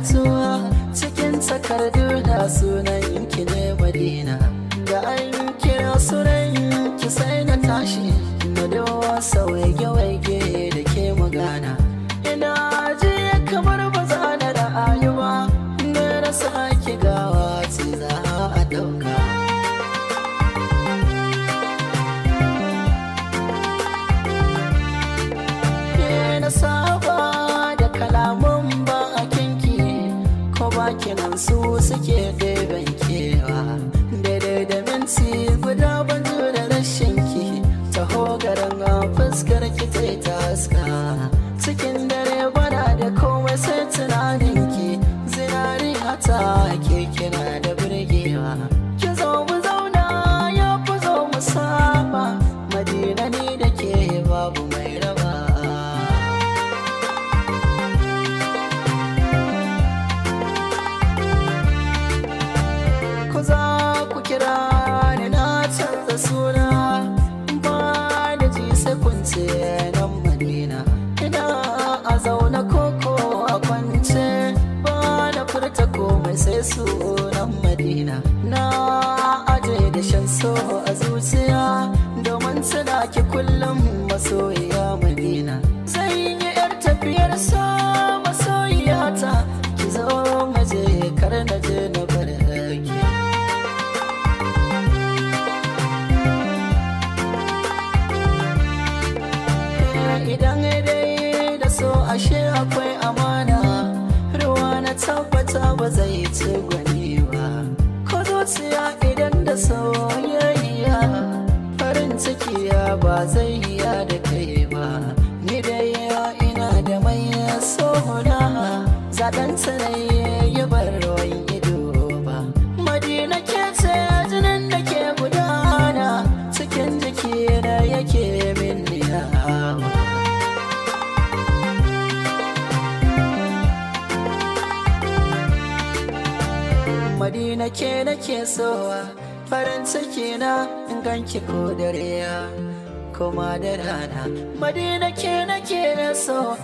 tuwa cikin takardu da sunan ki ne Madina. Da an kira sunan ki sai na tashi na dawo waige-waige da ke magana. Ina ji kamar ba za na ra'ayi ba, na rasa ki gawa ce za a ɗauka. Na saba da kalaman bakinki ko bakinan su suke ɗeben kewa. Daidai da minti guda ban da rashinki, taho garin fuskar ki ta haska. Cikin dare bana da komai sai tunaninki, zinari hata ke kina da birgewa. Ki zo mu zauna ya fi zo mu saba, Madina ni da ke babu mai raba. Ku za ku kira ni na canza suna, ba da ji sai kun ce nan Madina. Ina a zaune koko a kwance, ba da furta komai sai sunan Madina. Na aje da shan so a zuciya, domin tuna ki kullum masoyiya Madina. Zan yi yar tafiyar so masoyiyata, ki zo maje kar na je na bar ki. Idan dai da so ashe akwai amana, ruwa na tabbata ba zai ci gwani ba. Ko zuciya idan da soyayya, farin ciki ba zai iya da kai ba. Ni dai ina da mai sona, zaɗan tsanai ya bar ruwan ido ba. Madina ke ce jinin da ke gudana, cikin jiki na yake min yawa. Madina ke nake sowa, farin ciki na in ganki ko dare kuma da rana. Madina ke nake so.